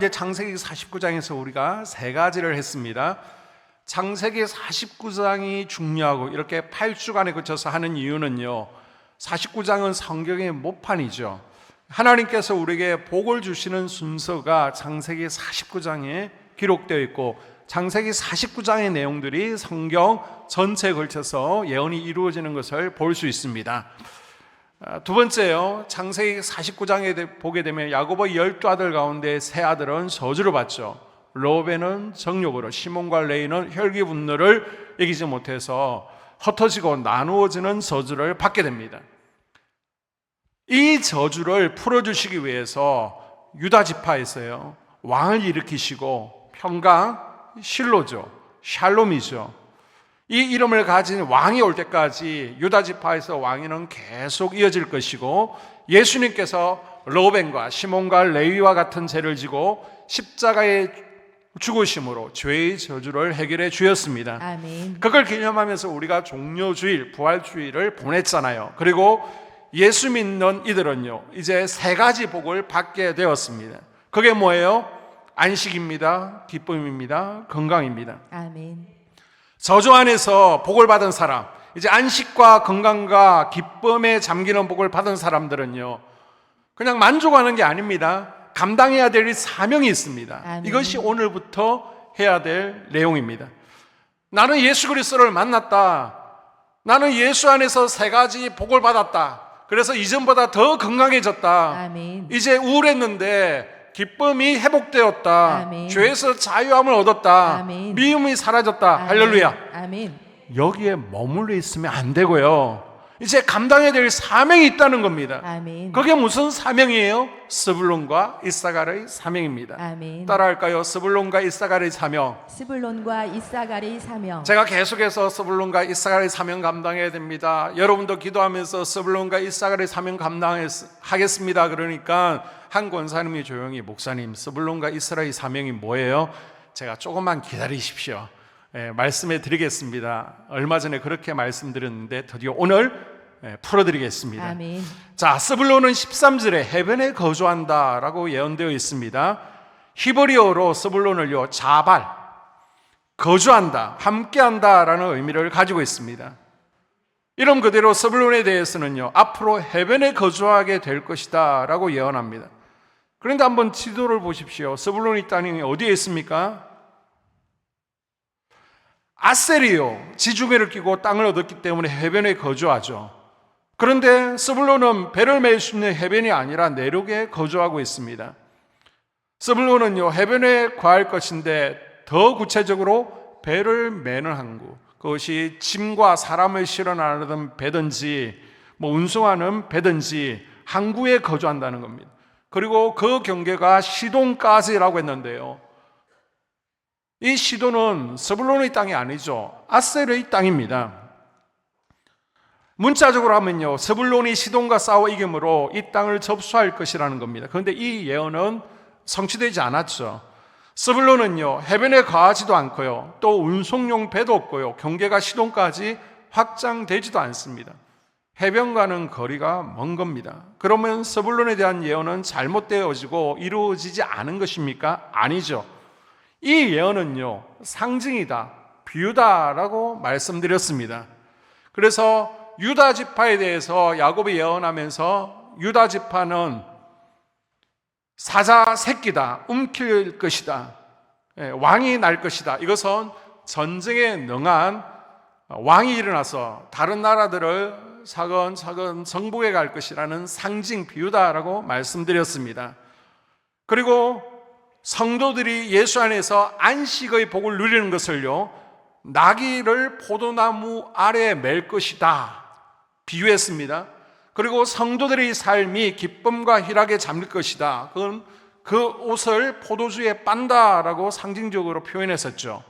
이제 창세기 49장에서 우리가 세 가지를 했습니다. 창세기 49장이 중요하고 이렇게 8주간에 걸쳐서 하는 이유는요, 49장은 성경의 모판이죠. 하나님께서 우리에게 복을 주시는 순서가 창세기 49장에 기록되어 있고, 창세기 49장의 내용들이 성경 전체에 걸쳐서 예언이 이루어지는 것을 볼 수 있습니다. 두 번째요, 창세기 49장에 보게 되면 야곱의 12아들 가운데 세 아들은 저주를 받죠. 르우벤은 정욕으로, 시몬과 레위는 혈기 분노를 이기지 못해서 흩어지고 나누어지는 저주를 받게 됩니다. 이 저주를 풀어주시기 위해서 유다 지파에서요, 왕을 일으키시고, 평강 실로죠, 샬롬이죠. 이 이름을 가진 왕이 올 때까지 유다 지파에서 왕위는 계속 이어질 것이고, 예수님께서 르우벤과 시몬과 레위와 같은 죄를 지고 십자가에 죽으심으로 죄의 저주를 해결해 주었습니다. 아멘. 그걸 기념하면서 우리가 종려주일, 부활주일을 보냈잖아요. 그리고 예수 믿는 이들은요, 이제 세 가지 복을 받게 되었습니다. 그게 뭐예요? 안식입니다, 기쁨입니다, 건강입니다. 아멘. 저주 안에서 복을 받은 사람, 이제 안식과 건강과 기쁨에 잠기는 복을 받은 사람들은요, 그냥 만족하는 게 아닙니다. 감당해야 될 사명이 있습니다. 아멘. 이것이 오늘부터 해야 될 내용입니다. 나는 예수 그리스도를 만났다. 나는 예수 안에서 세 가지 복을 받았다. 그래서 이전보다 더 건강해졌다. 아멘. 이제 우울했는데 기쁨이 회복되었다. 아멘. 죄에서 자유함을 얻었다. 아멘. 미움이 사라졌다. 아멘. 할렐루야. 아멘. 여기에 머물러 있으면 안 되고요, 이제 감당해야 될 사명이 있다는 겁니다. 아멘. 그게 무슨 사명이에요? 스불론과 이사갈의 사명입니다. 아멘. 따라할까요? 스불론과 이사갈의 사명. 스불론과 이사갈의 사명. 제가 계속해서 스불론과 이사갈의 사명 감당해야 됩니다. 여러분도 기도하면서 스불론과 이사갈의 사명 감당하겠습니다. 그러니까 한 권사님이 조용히, 목사님, 스불론과 이사갈의 사명이 뭐예요? 제가 조금만 기다리십시오. 말씀해 드리겠습니다. 얼마 전에 그렇게 말씀드렸는데 드디어 오늘 풀어드리겠습니다. 아멘. 자, 스불론은 13절에 해변에 거주한다 라고 예언되어 있습니다. 히브리어로 스불론을요, 자발, 거주한다, 함께한다 라는 의미를 가지고 있습니다. 이름 그대로 스불론에 대해서는요, 앞으로 해변에 거주하게 될 것이다 라고 예언합니다. 그런데 한번 지도를 보십시오. 스불론의 땅이 어디에 있습니까? 아셀이요, 지중해를 끼고 땅을 얻었기 때문에 해변에 거주하죠. 그런데 스불론은 배를 맬 수 있는 해변이 아니라 내륙에 거주하고 있습니다. 스불론은요, 해변에 거할 것인데 더 구체적으로 배를 매는 항구, 그것이 짐과 사람을 실어 나르던 배든지 운송하는 배든지 항구에 거주한다는 겁니다. 그리고 그 경계가 시돈까지라고 했는데요, 이 시돈은 스불론의 땅이 아니죠. 아셀의 땅입니다. 문자적으로 하면요, 스불론이 시돈과 싸워 이김으로 이 땅을 접수할 것이라는 겁니다. 그런데 이 예언은 성취되지 않았죠. 스불론은요, 해변에 거하지도 않고요, 또 운송용 배도 없고요, 경계가 시돈까지 확장되지도 않습니다. 해변과는 거리가 먼 겁니다. 그러면 스불론에 대한 예언은 잘못되어지고 이루어지지 않은 것입니까? 아니죠. 이 예언은요, 상징이다, 비유다라고 말씀드렸습니다. 그래서 유다 지파에 대해서 야곱이 예언하면서 유다 지파는 사자 새끼다, 움킬 것이다, 왕이 날 것이다, 이것은 전쟁에 능한 왕이 일어나서 다른 나라들을 차근차근 정복해 갈 것이라는 상징 비유다라고 말씀드렸습니다. 그리고 성도들이 예수 안에서 안식의 복을 누리는 것을요, 나귀를 포도나무 아래에 맬 것이다 비유했습니다. 그리고 성도들의 삶이 기쁨과 희락에 잠길 것이다, 그건 그 옷을 포도주에 빤다라고 상징적으로 표현했었죠.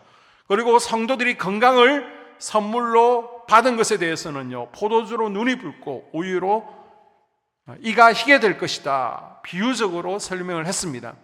그리고 성도들이 건강을 선물로 받은 것에 대해서는요, 포도주로 눈이 붉고 우유로 이가 희게 될 것이다 비유적으로 설명을 했습니다.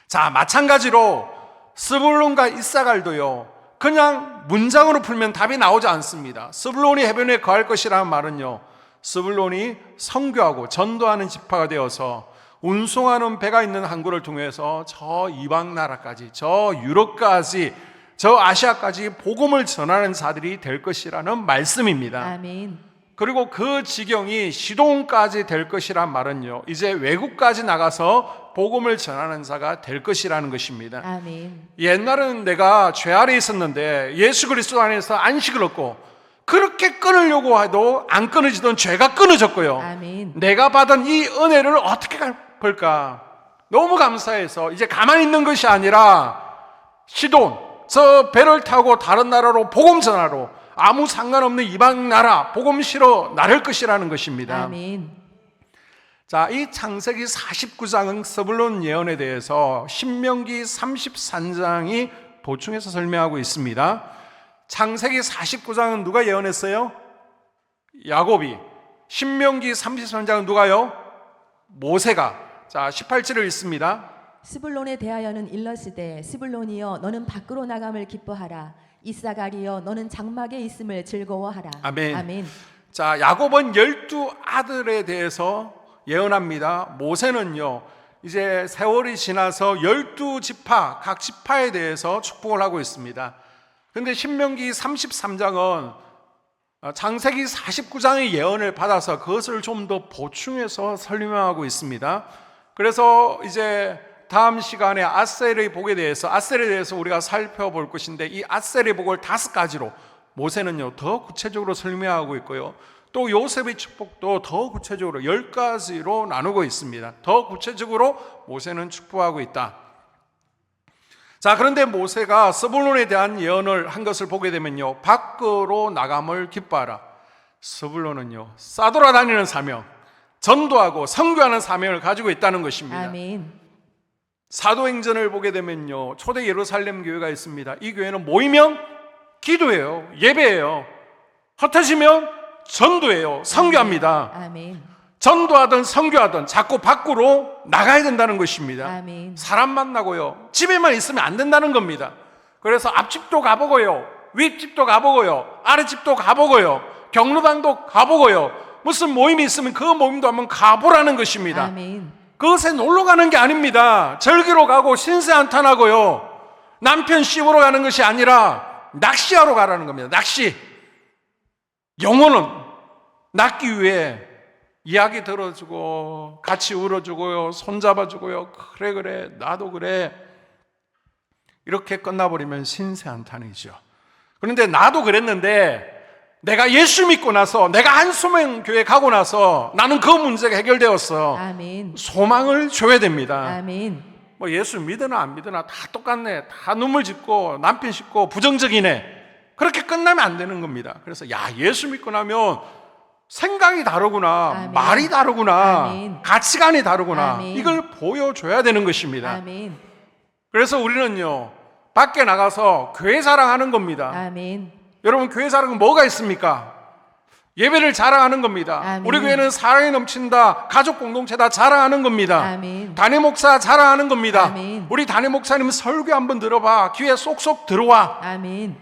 자, 마찬가지로 스불론과 이사갈도요, 그냥 문장으로 풀면 답이 나오지 않습니다. 스불론이 해변에 거할 것이라는 말은요, 스불론이 선교하고 전도하는 지파가 되어서 운송하는 배가 있는 항구를 통해서 저 이방 나라까지, 저 유럽까지, 저 아시아까지 복음을 전하는 자들이 될 것이라는 말씀입니다. 아멘. 그리고 그 지경이 시돈까지 될 것이란 말은요, 이제 외국까지 나가서 복음을 전하는 자가 될 것이라는 것입니다. 아멘. 옛날에는 내가 죄 아래 있었는데 예수 그리스도 안에서 안식을 얻고 그렇게 끊으려고 해도 안 끊어지던 죄가 끊어졌고요. 아멘. 내가 받은 이 은혜를 어떻게 갚을까? 너무 감사해서 이제 가만히 있는 것이 아니라 시돈, 저 배를 타고 다른 나라로 복음 전하러 아무 상관없는 이방 나라 복음 실어 나를 것이라는 것입니다. 아멘. 자, 이 창세기 49장은 스불론 예언에 대해서 신명기 33장이 보충해서 설명하고 있습니다. 창세기 49장은 누가 예언했어요? 야곱이. 신명기 33장은 누가요? 모세가. 자, 18절을 읽습니다. 스불론에 대하여는 일러스되 스불론이여 너는 밖으로 나감을 기뻐하라. 이사가리여 너는 장막에 있음을 즐거워하라. 아멘. 아멘. 자, 야곱은 12아들에 대해서 예언합니다. 모세는요, 이제 세월이 지나서 12지파, 각 지파에 대해서 축복을 하고 있습니다. 그런데 신명기 33장은 창세기 49장의 예언을 받아서 그것을 좀 더 보충해서 설명하고 있습니다. 그래서 이제 다음 시간에 아셀의 복에 대해서 우리가 살펴볼 것인데, 이 아셀의 복을 5가지로 모세는요 더 구체적으로 설명하고 있고요, 또 요셉의 축복도 더 구체적으로 10가지로 나누고 있습니다. 더 구체적으로 모세는 축복하고 있다. 자, 그런데 모세가 스불론에 대한 예언을 한 것을 보게 되면요, 밖으로 나감을 기뻐하라. 스불론은요 싸돌아다니는 사명, 전도하고 선교하는 사명을 가지고 있다는 것입니다. 아멘. 사도행전을 보게 되면요, 초대 예루살렘 교회가 있습니다. 이 교회는 모이면 기도해요, 예배해요. 흩어지면 전도해요, 선교합니다. 아멘. 전도하든 선교하든 자꾸 밖으로 나가야 된다는 것입니다. 아멘. 사람 만나고요, 집에만 있으면 안 된다는 겁니다. 그래서 앞집도 가보고요, 윗집도 가보고요, 아랫집도 가보고요, 경로당도 가보고요, 무슨 모임이 있으면 그 모임도 한번 가보라는 것입니다. 아멘. 그것에 놀러 가는 게 아닙니다. 절기로 가고 신세 한탄하고요, 남편 씹으러 가는 것이 아니라 낚시하러 가라는 겁니다. 낚시. 영혼은 낚기 위해 이야기 들어주고 같이 울어주고요, 손잡아주고요, 그래 나도 그래, 이렇게 끝나버리면 신세 한탄이죠. 그런데 나도 그랬는데 내가 예수 믿고 나서, 내가 한소명 교회 가고 나서 나는 그 문제가 해결되었어. 아멘. 소망을 줘야 됩니다. 아멘. 뭐 예수 믿으나 안 믿으나 다 똑같네, 다 눈물 짓고 남편 씻고 부정적이네, 그렇게 끝나면 안 되는 겁니다. 그래서 야, 예수 믿고 나면 생각이 다르구나, 아멘. 말이 다르구나, 아멘. 가치관이 다르구나, 아멘. 이걸 보여줘야 되는 것입니다. 아멘. 그래서 우리는요 밖에 나가서 교회 자랑하는 겁니다. 아멘. 여러분, 교회 자랑은 뭐가 있습니까? 예배를 자랑하는 겁니다. 아멘. 우리 교회는 사랑이 넘친다, 가족 공동체다 자랑하는 겁니다. 아멘. 담임 목사 자랑하는 겁니다. 아멘. 우리 담임 목사님 설교 한번 들어봐, 귀에 쏙쏙 들어와, 아멘.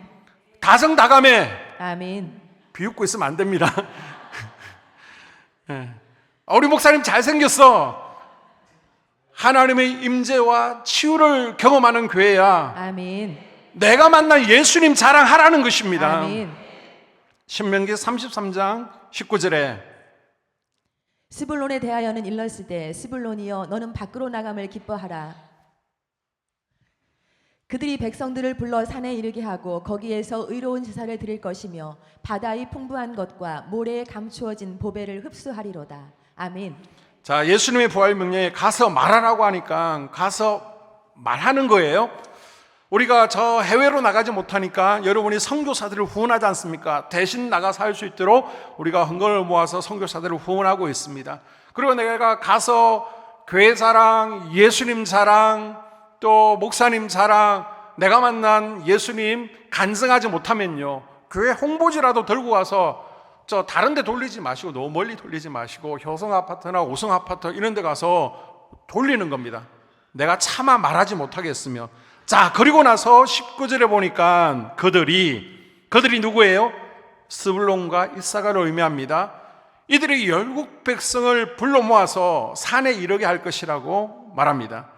다정다감해. 아멘. 비웃고 있으면 안 됩니다. 예. 우리 목사님 잘생겼어. 하나님의 임재와 치유를 경험하는 교회야. 아멘. 내가 만난 예수님 자랑하라는 것입니다. 아멘. 신명기 33장 19절에 스불론에 대하여는 일렀으되 스불론이여 너는 밖으로 나감을 기뻐하라. 그들이 백성들을 불러 산에 이르게 하고 거기에서 의로운 제사를 드릴 것이며 바다의 풍부한 것과 모래에 감추어진 보배를 흡수하리로다. 아멘. 자, 예수님의 부활 명령에 가서 말하라고 하니까 가서 말하는 거예요. 우리가 저 해외로 나가지 못하니까 여러분이 선교사들을 후원하지 않습니까? 대신 나가서 할 수 있도록 우리가 헌금을 모아서 선교사들을 후원하고 있습니다. 그리고 내가 가서 교회 자랑, 예수님 자랑, 또 목사님 자랑, 내가 만난 예수님 간증하지 못하면요, 교회 홍보지라도 들고 가서 저 다른 데 돌리지 마시고, 너무 멀리 돌리지 마시고 효성 아파트나 오성 아파트 이런 데 가서 돌리는 겁니다. 내가 차마 말하지 못하겠으면. 자, 그리고 나서 19절에 보니까 그들이 누구예요? 스불론과 이사가를 의미합니다. 이들이 열국 백성을 불러 모아서 산에 이르게 할 것이라고 말합니다.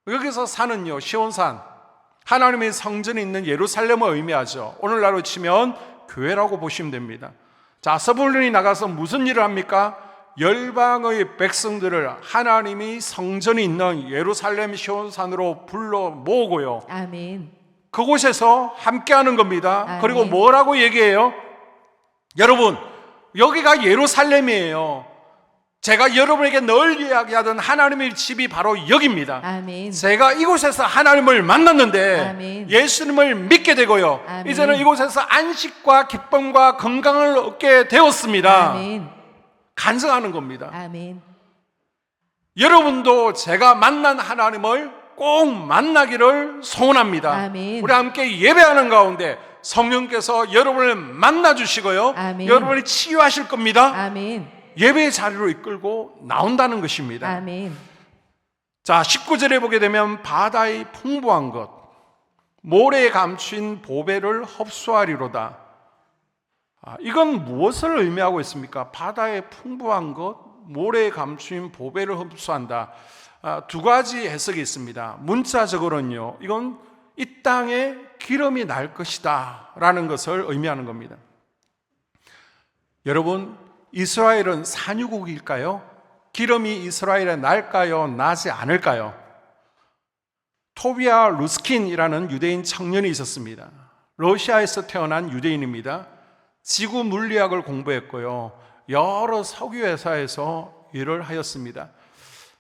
여기서 산은요, 시온산, 하나님의 성전이 있는 예루살렘을 의미하죠. 오늘날로 치면 교회라고 보시면 됩니다. 자, 서불론이 나가서 무슨 일을 합니까? 열방의 백성들을 하나님이 성전이 있는 예루살렘 시온산으로 불러 모으고요, 아멘. 그곳에서 함께하는 겁니다. 아멘. 그리고 뭐라고 얘기해요? 여러분, 여기가 예루살렘이에요. 제가 여러분에게 늘 이야기하던 하나님의 집이 바로 여기입니다. 아멘. 제가 이곳에서 하나님을 만났는데 아멘. 예수님을 믿게 되고요, 아멘. 이제는 이곳에서 안식과 기쁨과 건강을 얻게 되었습니다. 아멘. 간증하는 겁니다. 아멘. 여러분도 제가 만난 하나님을 꼭 만나기를 소원합니다. 아멘. 우리 함께 예배하는 가운데 성령께서 여러분을 만나 주시고요, 아멘. 여러분이 치유하실 겁니다. 아멘. 예배의 자리로 이끌고 나온다는 것입니다. 아멘. 자, 19절에 보게 되면 바다의 풍부한 것, 모래에 감춘 보배를 흡수하리로다. 이건 무엇을 의미하고 있습니까? 바다의 풍부한 것, 모래에 감춘 보배를 흡수한다. 두 가지 해석이 있습니다. 문자적으로는요, 이건 이 땅에 기름이 날 것이다 라는 것을 의미하는 겁니다. 여러분, 이스라엘은 산유국일까요? 기름이 이스라엘에 날까요? 나지 않을까요? 토비아 루스킨이라는 유대인 청년이 있었습니다. 러시아에서 태어난 유대인입니다. 지구 물리학을 공부했고요, 여러 석유 회사에서 일을 하였습니다.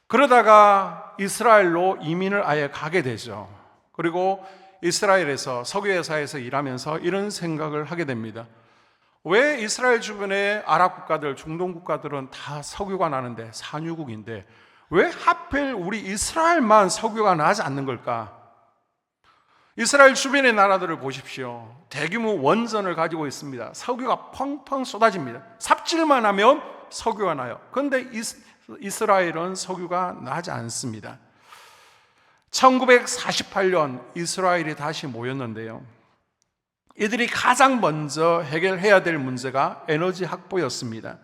그러다가 이스라엘로 이민을 아예 가게 되죠. 그리고 이스라엘에서 석유 회사에서 일하면서 이런 생각을 하게 됩니다. 왜 이스라엘 주변의 아랍 국가들, 중동 국가들은 다 석유가 나는데, 산유국인데 왜 하필 우리 이스라엘만 석유가 나지 않는 걸까? 이스라엘 주변의 나라들을 보십시오. 대규모 원전을 가지고 있습니다. 석유가 펑펑 쏟아집니다. 삽질만 하면 석유가 나요. 그런데 이스라엘은 석유가 나지 않습니다. 1948년 이스라엘이 다시 모였는데요, 이들이 가장 먼저 해결해야 될 문제가 에너지 확보였습니다.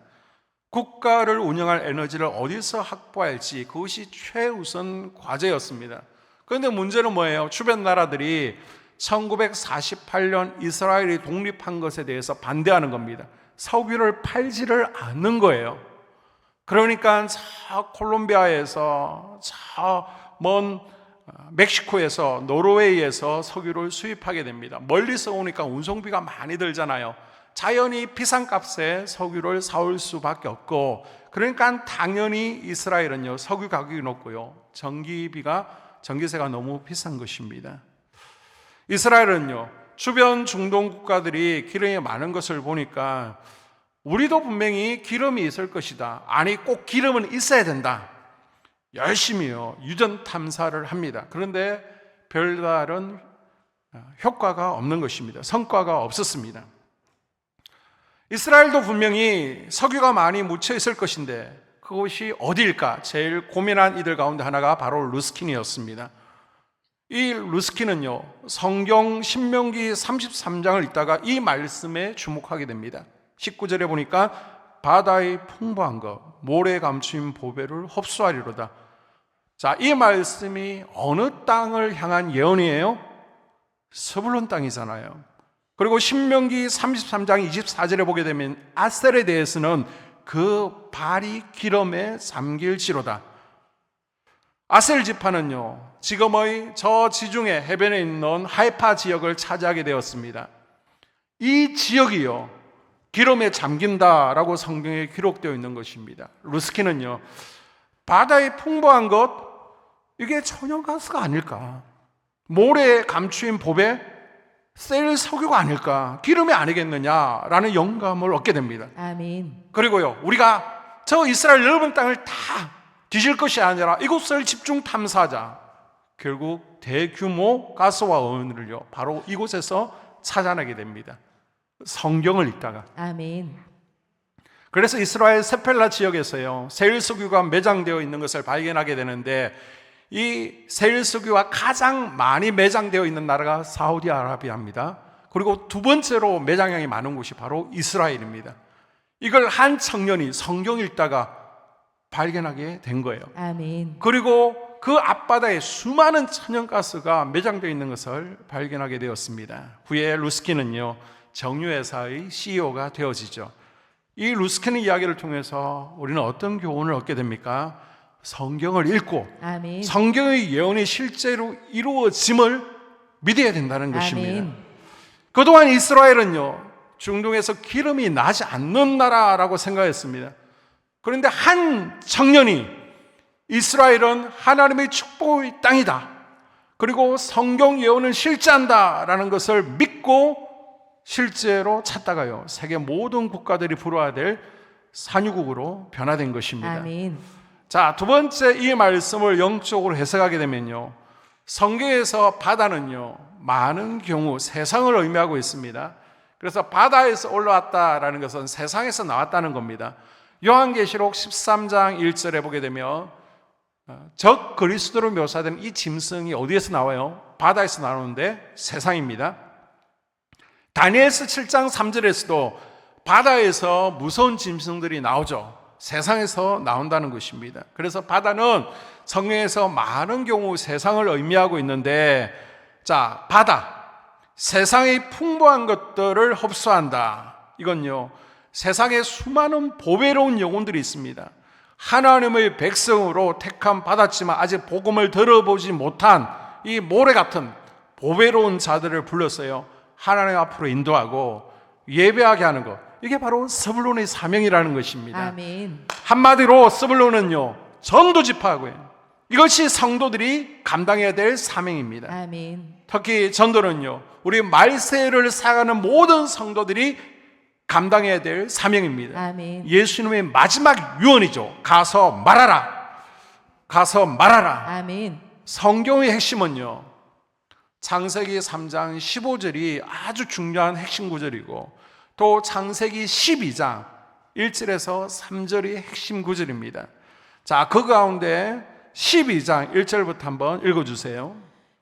국가를 운영할 에너지를 어디서 확보할지, 그것이 최우선 과제였습니다. 그런데 문제는 뭐예요? 주변 나라들이 1948년 이스라엘이 독립한 것에 대해서 반대하는 겁니다. 석유를 팔지를 않는 거예요. 그러니까 저 콜롬비아에서, 저 먼 멕시코에서, 노르웨이에서 석유를 수입하게 됩니다. 멀리서 오니까 운송비가 많이 들잖아요. 자연히 비싼 값에 석유를 사올 수밖에 없고, 그러니까 당연히 이스라엘은요, 석유 가격이 높고요, 전기세가 너무 비싼 것입니다. 이스라엘은요, 주변 중동 국가들이 기름이 많은 것을 보니까 우리도 분명히 기름이 있을 것이다, 아니 꼭 기름은 있어야 된다, 열심히요 유전 탐사를 합니다. 그런데 별다른 효과가 없는 것입니다. 성과가 없었습니다. 이스라엘도 분명히 석유가 많이 묻혀 있을 것인데 그것이 어디일까? 제일 고민한 이들 가운데 하나가 바로 루스킨이었습니다. 이 루스킨은요, 성경 신명기 33장을 읽다가 이 말씀에 주목하게 됩니다. 19절에 보니까 바다의 풍부한 것, 모래에 감춘 보배를 흡수하리로다. 자, 이 말씀이 어느 땅을 향한 예언이에요? 스불론 땅이잖아요. 그리고 신명기 33장 24절에 보게 되면 아셀에 대해서는 그 발이 기름에 잠길지로다. 아셀 지파는요, 지금의 저 지중해 해변에 있는 하이파 지역을 차지하게 되었습니다. 이 지역이요, 기름에 잠긴다라고 성경에 기록되어 있는 것입니다. 루스킨은요, 바다의 풍부한 것, 이게 천연가스가 아닐까? 모래에 감추인 보배, 셀 석유가 아닐까? 기름이 아니겠느냐라는 영감을 얻게 됩니다. 아멘. 그리고요, 우리가 저 이스라엘 넓은 땅을 다 뒤질 것이 아니라 이곳을 집중 탐사하자. 결국 대규모 가스화원을요, 바로 이곳에서 찾아내게 됩니다. 성경을 읽다가. 아멘. 그래서 이스라엘 세펠라 지역에서요, 세일 석유가 매장되어 있는 것을 발견하게 되는데, 이 세일 석유가 가장 많이 매장되어 있는 나라가 사우디아라비아입니다. 그리고 두 번째로 매장량이 많은 곳이 바로 이스라엘입니다. 이걸 한 청년이 성경 읽다가 발견하게 된 거예요. 아멘. 그리고 그 앞바다에 수많은 천연가스가 매장되어 있는 것을 발견하게 되었습니다. 후에 루스킨은요, 정유회사의 CEO가 되어지죠. 이 루스킨의 이야기를 통해서 우리는 어떤 교훈을 얻게 됩니까? 성경을 읽고 아멘. 성경의 예언이 실제로 이루어짐을 믿어야 된다는 것입니다. 아멘. 그동안 이스라엘은요, 중동에서 기름이 나지 않는 나라라고 생각했습니다. 그런데 한 청년이 이스라엘은 하나님의 축복의 땅이다, 그리고 성경 예언은 실제한다라는 것을 믿고 실제로 찾다가요, 세계 모든 국가들이 부러워야 될 산유국으로 변화된 것입니다. 아멘. 자, 두 번째 이 말씀을 영적으로 해석하게 되면요, 성경에서 바다는요, 많은 경우 세상을 의미하고 있습니다. 그래서 바다에서 올라왔다라는 것은 세상에서 나왔다는 겁니다. 요한계시록 13장 1절에 보게 되면 적 그리스도로 묘사된 이 짐승이 어디에서 나와요? 바다에서 나오는데 세상입니다. 다니엘서 7장 3절에서도 바다에서 무서운 짐승들이 나오죠. 세상에서 나온다는 것입니다. 그래서 바다는 성경에서 많은 경우 세상을 의미하고 있는데, 자, 바다, 세상의 풍부한 것들을 흡수한다. 이건요, 세상에 수많은 보배로운 영혼들이 있습니다. 하나님의 백성으로 택함 받았지만 아직 복음을 들어보지 못한 이 모래 같은 보배로운 자들을 불렀어요. 하나님 앞으로 인도하고 예배하게 하는 것, 이게 바로 스불론의 사명이라는 것입니다. 아멘. 한마디로 스불론은요, 전도지파고요, 이것이 성도들이 감당해야 될 사명입니다. 아멘. 특히 전도는요, 우리 말세를 살아가는 모든 성도들이 감당해야 될 사명입니다. 아멘. 예수님의 마지막 유언이죠. 가서 말하라. 가서 말하라. 아멘. 성경의 핵심은요, 창세기 3장 15절이 아주 중요한 핵심 구절이고, 또 창세기 12장 1절에서 3절이 핵심 구절입니다. 자, 그 가운데 12장 1절부터 한번 읽어주세요.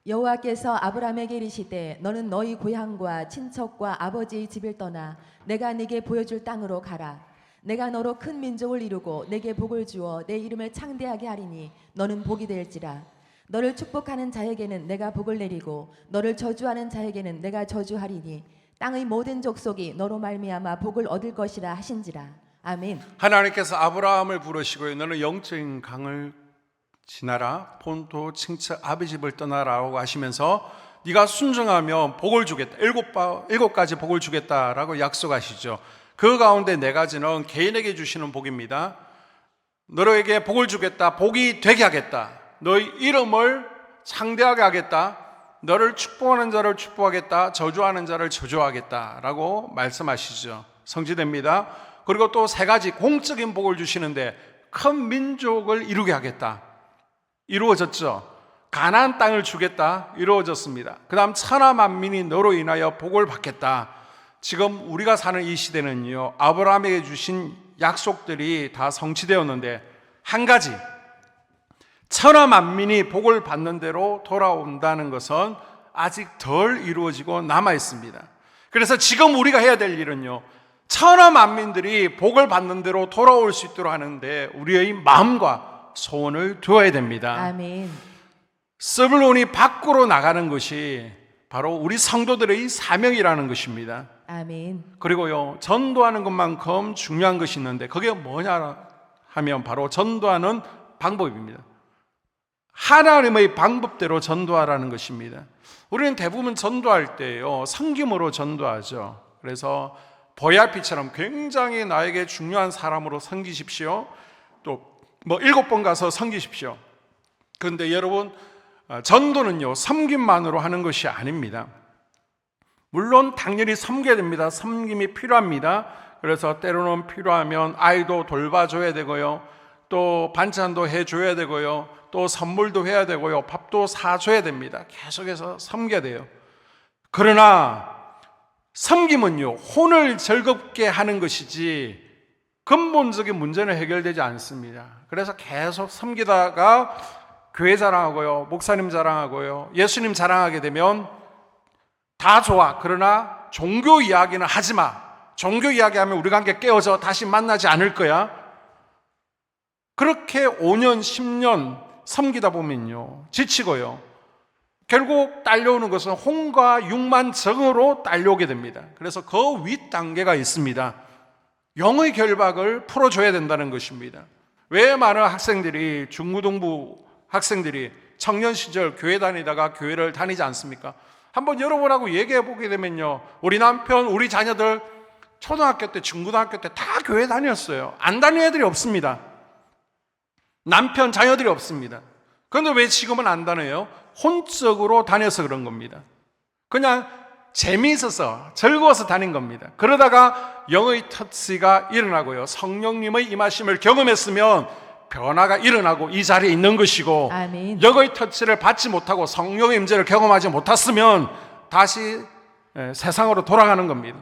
여호와께서 아브라함에게 이르시되 너는 너희 고향과 친척과 아버지의 집을 떠나 내가 네게 보여줄 땅으로 가라. 내가 너로 큰 민족을 이루고 내게 복을 주어 내 이름을 창대하게 하리니 너는 복이 될지라. 너를 축복하는 자에게는 내가 복을 내리고 너를 저주하는 자에게는 내가 저주하리니 땅의 모든 족속이 너로 말미암아 복을 얻을 것이라 하신지라. 아멘. 하나님께서 아브라함을 부르시고 너는 영적인 강을 지나라, 본토 친척 아비 집을 떠나라고 하시면서 네가 순종하면 복을 주겠다, 일곱 가지 복을 주겠다라고 약속하시죠. 그 가운데 네 가지는 개인에게 주시는 복입니다. 너에게 복을 주겠다, 복이 되게 하겠다, 너의 이름을 창대하게 하겠다, 너를 축복하는 자를 축복하겠다, 저주하는 자를 저주하겠다라고 말씀하시죠. 성취됩니다. 그리고 또 세 가지 공적인 복을 주시는데, 큰 민족을 이루게 하겠다, 이루어졌죠. 가나안 땅을 주겠다, 이루어졌습니다. 그 다음 천하 만민이 너로 인하여 복을 받겠다. 지금 우리가 사는 이 시대는요, 아브라함에게 주신 약속들이 다 성취되었는데, 한 가지, 천하 만민이 복을 받는 대로 돌아온다는 것은 아직 덜 이루어지고 남아 있습니다. 그래서 지금 우리가 해야 될 일은요, 천하 만민들이 복을 받는 대로 돌아올 수 있도록 하는데 우리의 마음과 소원을 두어야 됩니다. 아멘. 스불론이 밖으로 나가는 것이 바로 우리 성도들의 사명이라는 것입니다. 아멘. 그리고요, 전도하는 것만큼 중요한 것이 있는데, 그게 뭐냐 하면 바로 전도하는 방법입니다. 하나님의 방법대로 전도하라는 것입니다. 우리는 대부분 전도할 때요, 섬김으로 전도하죠. 그래서 보야피처럼 굉장히 나에게 중요한 사람으로 섬기십시오, 또 7번 가서 섬기십시오. 그런데 여러분, 전도는요, 섬김만으로 하는 것이 아닙니다. 물론 당연히 섬겨야 됩니다. 섬김이 필요합니다. 그래서 때로는 필요하면 아이도 돌봐줘야 되고요, 또 반찬도 해줘야 되고요, 또 선물도 해야 되고요, 밥도 사줘야 됩니다. 계속해서 섬겨야 돼요. 그러나 섬김은요, 혼을 즐겁게 하는 것이지 근본적인 문제는 해결되지 않습니다. 그래서 계속 섬기다가 교회 자랑하고요, 목사님 자랑하고요, 예수님 자랑하게 되면 다 좋아, 그러나 종교 이야기는 하지 마, 종교 이야기하면 우리 관계 깨어져 다시 만나지 않을 거야. 그렇게 5년, 10년 섬기다 보면요, 지치고요. 결국 딸려오는 것은 혼과 육만 정으로 딸려오게 됩니다. 그래서 그 윗단계가 있습니다. 영의 결박을 풀어줘야 된다는 것입니다. 왜 많은 학생들이, 중고등부 학생들이 청년 시절 교회 다니다가 교회를 다니지 않습니까? 한번 여러분하고 얘기해 보게 되면요, 우리 남편, 우리 자녀들 초등학교 때, 중고등학교 때 다 교회 다녔어요. 안 다니는 애들이 없습니다. 남편, 자녀들이 없습니다. 그런데 왜 지금은 안 다녀요? 혼적으로 다녀서 그런 겁니다. 그냥 재미있어서, 즐거워서 다닌 겁니다. 그러다가 영의 터치가 일어나고요, 성령님의 임하심을 경험했으면 변화가 일어나고 이 자리에 있는 것이고, 아멘. 영의 터치를 받지 못하고 성령의 임재를 경험하지 못했으면 다시 세상으로 돌아가는 겁니다.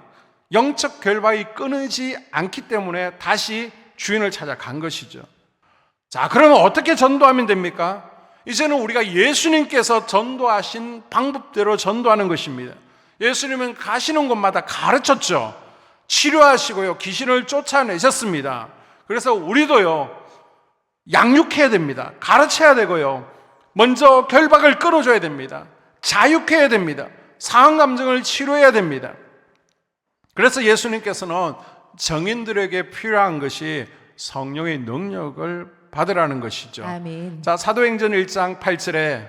영적 결박이 끊이지 않기 때문에 다시 주인을 찾아간 것이죠. 자, 그러면 어떻게 전도하면 됩니까? 이제는 우리가 예수님께서 전도하신 방법대로 전도하는 것입니다. 예수님은 가시는 곳마다 가르쳤죠. 치료하시고요, 귀신을 쫓아내셨습니다. 그래서 우리도요, 양육해야 됩니다. 가르쳐야 되고요, 먼저 결박을 끊어줘야 됩니다. 자육해야 됩니다. 상한 감정을 치료해야 됩니다. 그래서 예수님께서는 정인들에게 필요한 것이 성령의 능력을 받으라는 것이죠. 아멘. 자, 사도행전 1장 8절에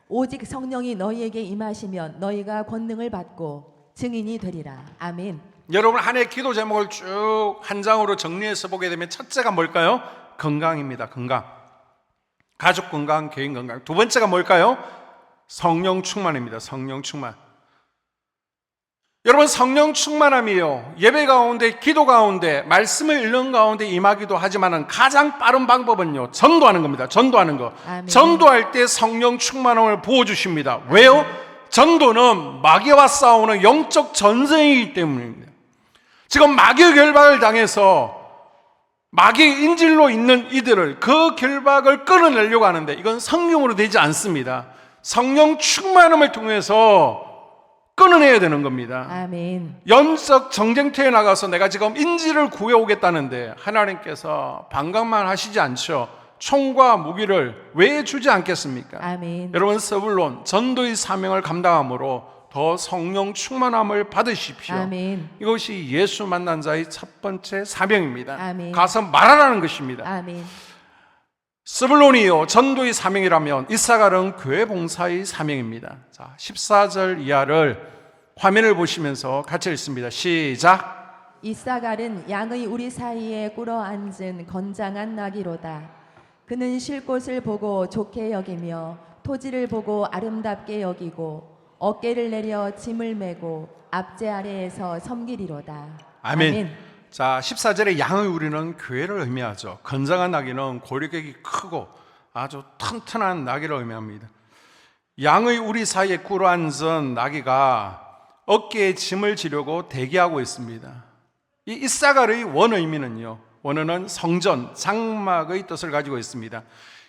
오직 성령이 너희에게 임하시면 너희가 권능을 받고 증인이 되리라. 아멘. 여러분 한 해 기도 제목을 쭉 한 장으로 정리해서 보게 되면 첫째가 뭘까요? 건강입니다. 건강. 가족 건강, 개인 건강. 두 번째가 뭘까요? 성령 충만입니다. 성령 충만. 여러분, 성령 충만함이요, 예배 가운데, 기도 가운데, 말씀을 읽는 가운데 임하기도 하지만 가장 빠른 방법은요, 전도하는 겁니다. 전도하는 거. 아멘. 전도할 때 성령 충만함을 부어주십니다. 왜요? 전도는 마귀와 싸우는 영적 전쟁이기 때문입니다. 지금 마귀의 결박을 당해서 마귀의 인질로 있는 이들을, 그 결박을 끊어내려고 하는데 이건 성령으로 되지 않습니다. 성령 충만함을 통해서 끊어내야 되는 겁니다. 아멘. 영적 정쟁터에 나가서 내가 지금 인질을 구해오겠다는데 하나님께서 반각만 하시지 않죠. 총과 무기를 왜 주지 않겠습니까? 아멘. 여러분, 서불론 전도의 사명을 감당함으로 더 성령 충만함을 받으십시오. 아멘. 이것이 예수 만난 자의 첫 번째 사명입니다. 아멘. 가서 말하라는 것입니다. 아멘. 스불론이요, 전도의 사명이라면 이사갈은 교회 봉사의 사명입니다. 자, 14절 이하를 화면을 보시면서 같이 읽습니다. 시작. 이사갈은 양의 우리 사이에 꿇어 앉은 건장한 나귀로다. 그는 쉴 곳을 보고 좋게 여기며 토지를 보고 아름답게 여기고 어깨를 내려 짐을 메고 앞제 아래에서 섬기리로다. 아멘. 자, 14절에 양의 우리는 교회를 의미하죠. 건장한 나귀는 고력이 크고 아주 튼튼한 나귀를 의미합니다. 양의 우리 사이에 꿇어 앉은 나귀가 어깨에 짐을 지려고 대기하고 있습니다. 이 이사갈의 원 의미는요, 원어는 성전, 장막의 뜻을 가지고 있습니다.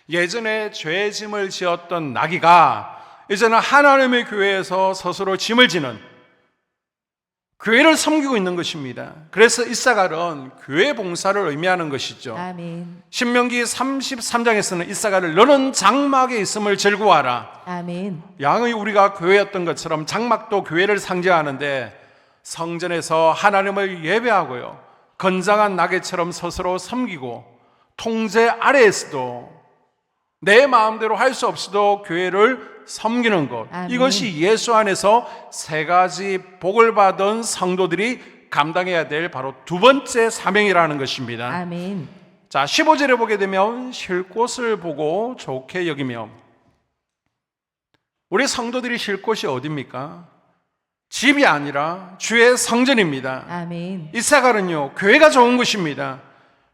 예전에 죄 짐을 지었던 나귀가 이제는 하나님의 교회에서 스스로 짐을 지는, 교회를 섬기고 있는 것입니다. 그래서 이사갈은 교회 봉사를 의미하는 것이죠. 아멘. 신명기 33장에서는 이사갈을 너는 장막에 있음을 즐거워하라. 아멘. 양의 우리가 교회였던 것처럼 장막도 교회를 상징하는데 성전에서 하나님을 예배하고요, 건장한 나귀처럼 스스로 섬기고 통제 아래에서도 내 마음대로 할 수 없어도 교회를 섬기는 것, 아멘. 이것이 예수 안에서 세 가지 복을 받은 성도들이 감당해야 될 바로 두 번째 사명이라는 것입니다. 아멘. 자, 15절에 보게 되면 쉴 곳을 보고 좋게 여기며, 우리 성도들이 쉴 곳이 어디입니까? 집이 아니라 주의 성전입니다. 아멘. 이사갈은요, 교회가 좋은 것입니다.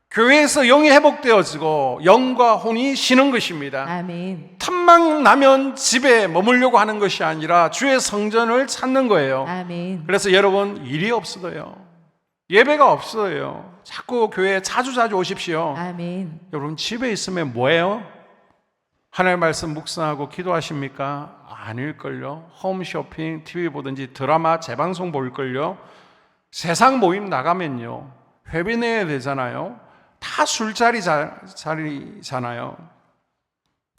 교회에서 영이 회복되어지고 영과 혼이 쉬는 것입니다. 아멘. 탐만 나면 집에 머물려고 하는 것이 아니라 주의 성전을 찾는 거예요. 아멘. 그래서 여러분, 일이 없어도요, 예배가 없어요, 자꾸 교회에 자주 오십시오. 아멘. 여러분, 집에 있으면 뭐예요? 하나님 말씀 묵상하고 기도하십니까? 아닐걸요. 홈쇼핑, TV 보든지 드라마 재방송 볼걸요. 세상 모임 나가면요, 회비 내야 되잖아요. 다 술자리잖아요.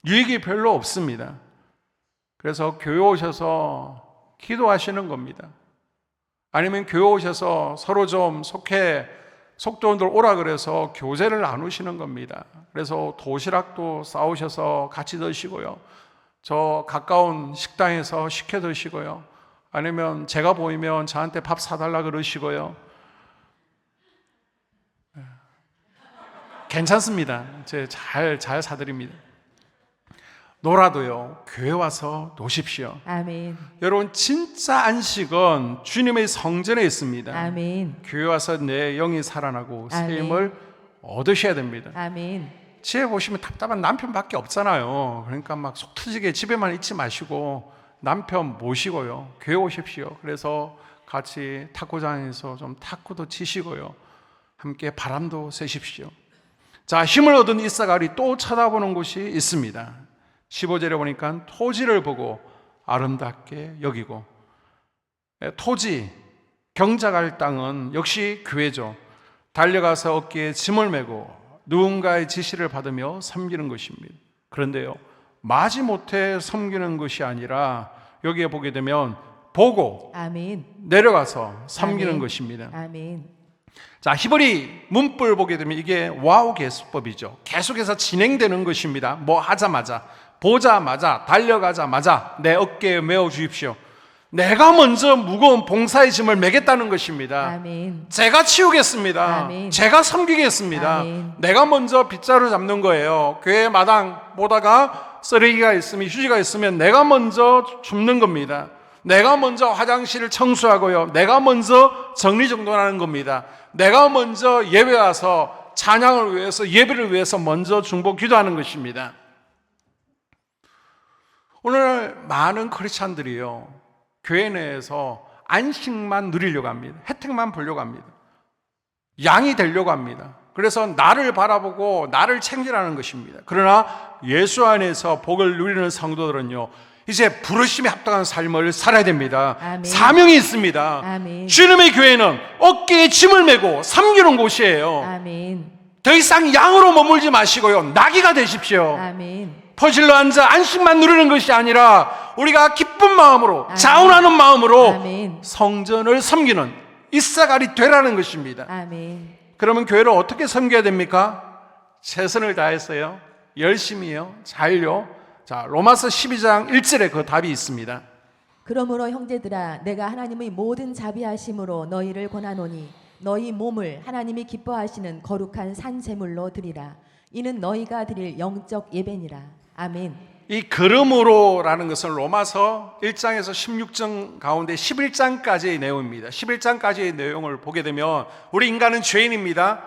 유익이 별로 없습니다. 그래서 교회 오셔서 기도하시는 겁니다. 아니면 교회 오셔서 서로 좀 속도운동 오라 그래서 교제를 나누시는 겁니다. 그래서 도시락도 싸우셔서 같이 드시고요. 저 가까운 식당에서 시켜 드시고요. 아니면 제가 보이면 저한테 밥 사달라 그러시고요. 괜찮습니다. 제가 잘 사드립니다. 놀아도요, 교회 와서 노십시오. 아멘. 여러분, 진짜 안식은 주님의 성전에 있습니다. 아멘. 교회 와서 내 영이 살아나고 새 아멘. 힘을 얻으셔야 됩니다. 아멘. 집에 보시면 답답한 남편밖에 없잖아요. 그러니까 막 속 터지게 집에만 있지 마시고 남편 모시고요, 교회 오십시오. 그래서 같이 탁구장에서 좀 탁구도 치시고요, 함께 바람도 쐬십시오. 자, 힘을 얻은 이사갈이 또 쳐다보는 곳이 있습니다. 15절에 보니까 토지를 보고 아름답게 여기고, 토지, 경작할 땅은 역시 교회죠. 달려가서 어깨에 짐을 메고 누군가의 지시를 받으며 섬기는 것입니다. 그런데요, 마지못해 섬기는 것이 아니라 여기에 보게 되면 보고 아멘. 내려가서 섬기는 아멘. 것입니다. 아멘. 자, 히브리 문법을 보게 되면 이게 와우 개수법이죠. 계속해서 진행되는 것입니다. 뭐 하자마자, 보자마자, 달려가자마자 내 어깨에 메어 주십시오. 내가 먼저 무거운 봉사의 짐을 매겠다는 것입니다. 아멘. 제가 치우겠습니다. 아멘. 제가 섬기겠습니다. 아멘. 내가 먼저 빗자루 잡는 거예요. 교회 마당 보다가 쓰레기가 있으면, 휴지가 있으면 내가 먼저 줍는 겁니다. 내가 먼저 화장실을 청소하고요, 내가 먼저 정리정돈하는 겁니다. 내가 먼저 예배 와서 찬양을 위해서, 예배를 위해서 먼저 중보 기도하는 것입니다. 오늘 많은 크리스찬들이요, 교회 내에서 안식만 누리려고 합니다. 혜택만 보려고 합니다. 양이 되려고 합니다. 그래서 나를 바라보고 나를 챙기라는 것입니다. 그러나 예수 안에서 복을 누리는 성도들은요, 이제 부르심에 합당한 삶을 살아야 됩니다. 아멘. 사명이 있습니다. 아멘. 주님의 교회는 어깨에 짐을 메고 섬기는 곳이에요. 아멘. 더 이상 양으로 머물지 마시고요, 나귀가 되십시오. 아멘. 퍼질러 앉아 안식만 누리는 것이 아니라 우리가 기쁜 마음으로, 아멘. 자원하는 마음으로 아멘. 성전을 섬기는 이사갈이 되라는 것입니다. 아멘. 그러면 교회를 어떻게 섬겨야 됩니까? 최선을 다했어요. 열심히요. 잘요. 자, 로마서 12장 1절에 그 답이 있습니다. 그러므로 형제들아, 내가 하나님의 모든 자비하심으로 너희를 권하노니 너희 몸을 하나님이 기뻐하시는 거룩한 산 제물로 드리라. 이는 너희가 드릴 영적 예배니라. 아멘. 이 그러므로라는 것은 로마서 1장에서 16장 가운데 11장까지의 내용입니다. 11장까지의 내용을 보게 되면 우리 인간은 죄인입니다.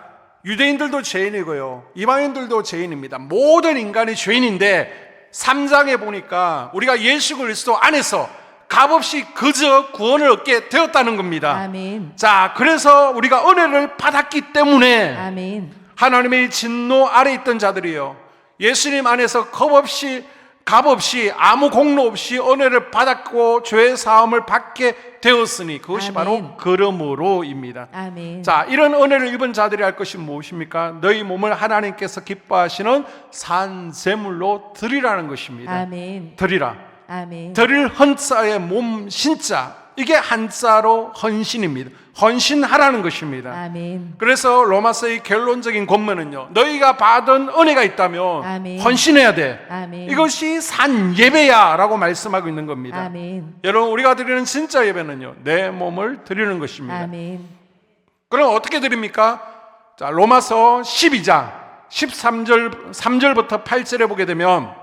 유대인들도 죄인이고요, 이방인들도 죄인입니다. 모든 인간이 죄인인데 3장에 보니까 우리가 예수 그리스도 안에서 값없이 그저 구원을 얻게 되었다는 겁니다. 아멘. 자, 그래서 우리가 은혜를 받았기 때문에 아멘. 하나님의 진노 아래 있던 자들이요, 예수님 안에서 값없이 아무 공로 없이 은혜를 받았고 죄의 사함을 받게 되었으니 그것이 아멘. 바로 그러므로입니다. 아멘. 자, 이런 은혜를 입은 자들이 할 것이 무엇입니까? 너희 몸을 하나님께서 기뻐하시는 산 제물로 드리라는 것입니다. 아멘. 드리라. 아멘. 드릴 헌자의 몸 신자, 이게 한자로 헌신입니다. 헌신하라는 것입니다. 아멘. 그래서 로마서의 결론적인 권면은요, 너희가 받은 은혜가 있다면 아멘. 헌신해야 돼. 아멘. 이것이 산 예배야 라고 말씀하고 있는 겁니다. 아멘. 여러분, 우리가 드리는 진짜 예배는요, 내 몸을 드리는 것입니다. 아멘. 그럼 어떻게 드립니까? 자, 로마서 12장 13절 3절부터 8절에 보게 되면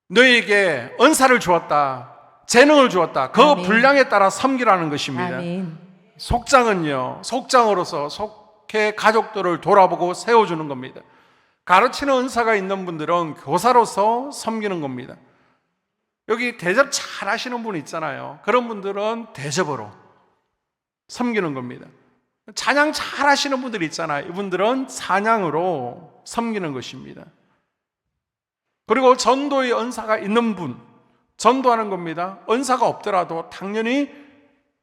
너희에게 은사를 주었다, 재능을 주었다, 그 아멘. 분량에 따라 섬기라는 것입니다. 아멘. 속장은요, 속장으로서 속해 가족들을 돌아보고 세워주는 겁니다. 가르치는 은사가 있는 분들은 교사로서 섬기는 겁니다. 여기 대접 잘 하시는 분 있잖아요. 그런 분들은 대접으로 섬기는 겁니다. 찬양 잘 하시는 분들 있잖아요. 이분들은 찬양으로 섬기는 것입니다. 그리고 전도의 은사가 있는 분, 전도하는 겁니다. 은사가 없더라도 당연히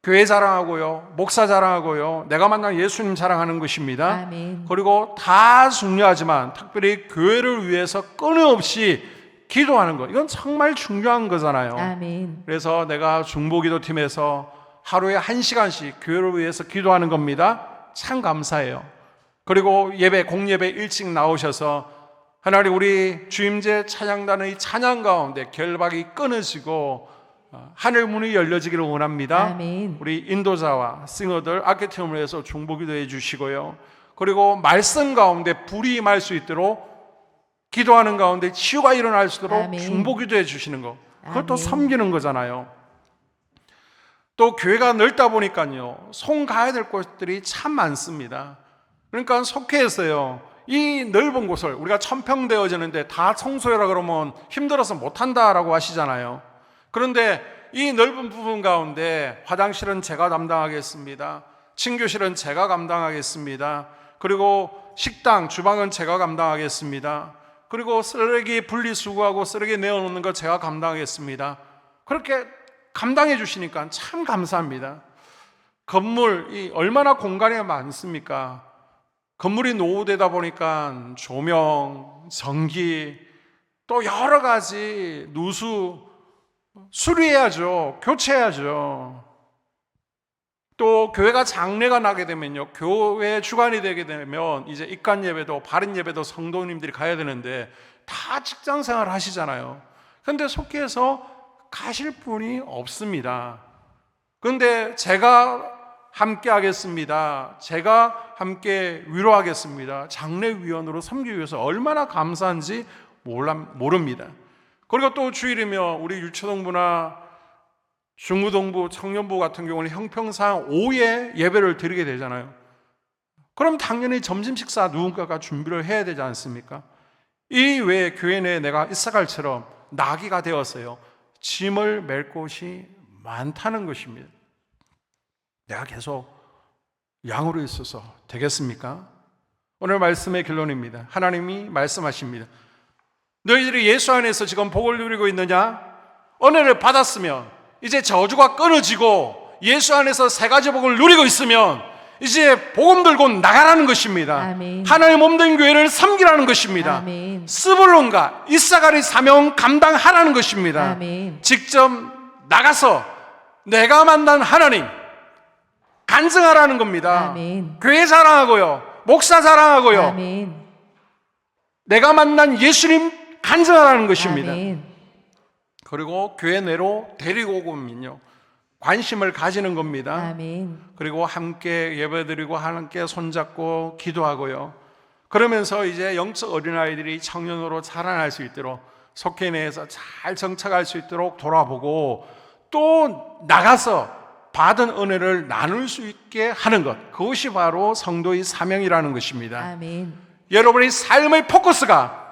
교회 자랑하고요, 목사 자랑하고요, 내가 만난 예수님 자랑하는 것입니다. 아멘. 그리고 다 중요하지만 특별히 교회를 위해서 끊임없이 기도하는 것, 이건 정말 중요한 거잖아요. 아멘. 그래서 내가 중보기도팀에서 하루에 1시간씩 교회를 위해서 기도하는 겁니다. 참 감사해요. 그리고 예배, 공예배 일찍 나오셔서 하나님, 우리 주임제 찬양단의 찬양 가운데 결박이 끊어지고 하늘 문이 열려지기를 원합니다. 아멘. 우리 인도자와 싱어들 악기팀을 해서 중보기도해 주시고요. 그리고 말씀 가운데 불이 임할 수 있도록 기도하는 가운데 치유가 일어날 수 있도록 아멘. 중보기도해 주시는 거, 그것도 아멘. 섬기는 거잖아요. 또 교회가 넓다 보니까요, 손 가야 될 곳들이 참 많습니다. 그러니까 속회에서요, 이 넓은 곳을 우리가 천평되어지는데 다 청소해라 그러면 힘들어서 못한다라고 하시잖아요. 그런데 이 넓은 부분 가운데 화장실은 제가 담당하겠습니다, 친교실은 제가 감당하겠습니다, 그리고 식당, 주방은 제가 감당하겠습니다, 그리고 쓰레기 분리수거하고 쓰레기 내어놓는 거 제가 감당하겠습니다. 그렇게 감당해 주시니까 참 감사합니다. 건물이 얼마나 공간이 많습니까? 건물이 노후되다 보니까 조명, 전기, 또 여러 가지 누수 수리해야죠. 교체해야죠. 또 교회가 장례가 나게 되면요, 교회 주관이 되게 되면 이제 입관 예배도 바른 예배도 성도님들이 가야 되는데 다 직장 생활 하시잖아요. 그런데 속해서 가실 분이 없습니다. 그런데 제가 함께 하겠습니다, 제가 함께 위로하겠습니다, 장례위원으로 섬기기 위해서 얼마나 감사한지 모릅니다. 그리고 또 주일이면 우리 유초동부나 중무동부, 청년부 같은 경우는 형평상 오후에 예배를 드리게 되잖아요. 그럼 당연히 점심 식사 누군가가 준비를 해야 되지 않습니까? 이 외에 교회 내에 내가 이사갈처럼 나귀가 되었어요. 짐을 맬 곳이 많다는 것입니다. 내가 계속 양으로 있어서 되겠습니까? 오늘 말씀의 결론입니다. 하나님이 말씀하십니다. 너희들이 예수 안에서 지금 복을 누리고 있느냐? 은혜를 받았으면 이제 저주가 끊어지고 예수 안에서 세 가지 복을 누리고 있으면 이제 복음 들고 나가라는 것입니다. 아멘. 하나님 몸된 교회를 섬기라는 것입니다. 아멘. 스불론과 이사갈의 사명 감당하라는 것입니다. 아멘. 직접 나가서 내가 만난 하나님 간증하라는 겁니다. 아멘. 교회 자랑하고요, 목사 자랑하고요, 아멘. 내가 만난 예수님 간증하라는 것입니다. 아멘. 그리고 교회 내로 데리고 오면요, 관심을 가지는 겁니다. 아멘. 그리고 함께 예배드리고 함께 손잡고 기도하고요. 그러면서 이제 영적 어린아이들이 청년으로 자라날 수 있도록 속회 내에서 잘 정착할 수 있도록 돌아보고 또 나가서 받은 은혜를 나눌 수 있게 하는 것, 그것이 바로 성도의 사명이라는 것입니다. 아멘. 여러분의 삶의 포커스가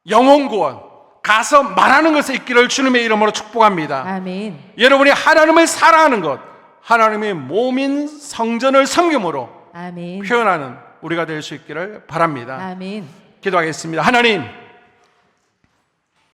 영혼 구원, 가서 말하는 것에 있기를 주님의 이름으로 축복합니다. 아멘. 여러분이 하나님을 사랑하는 것, 하나님의 몸인 성전을 섬김으로 아멘. 표현하는 우리가 될 수 있기를 바랍니다. 아멘. 기도하겠습니다. 하나님,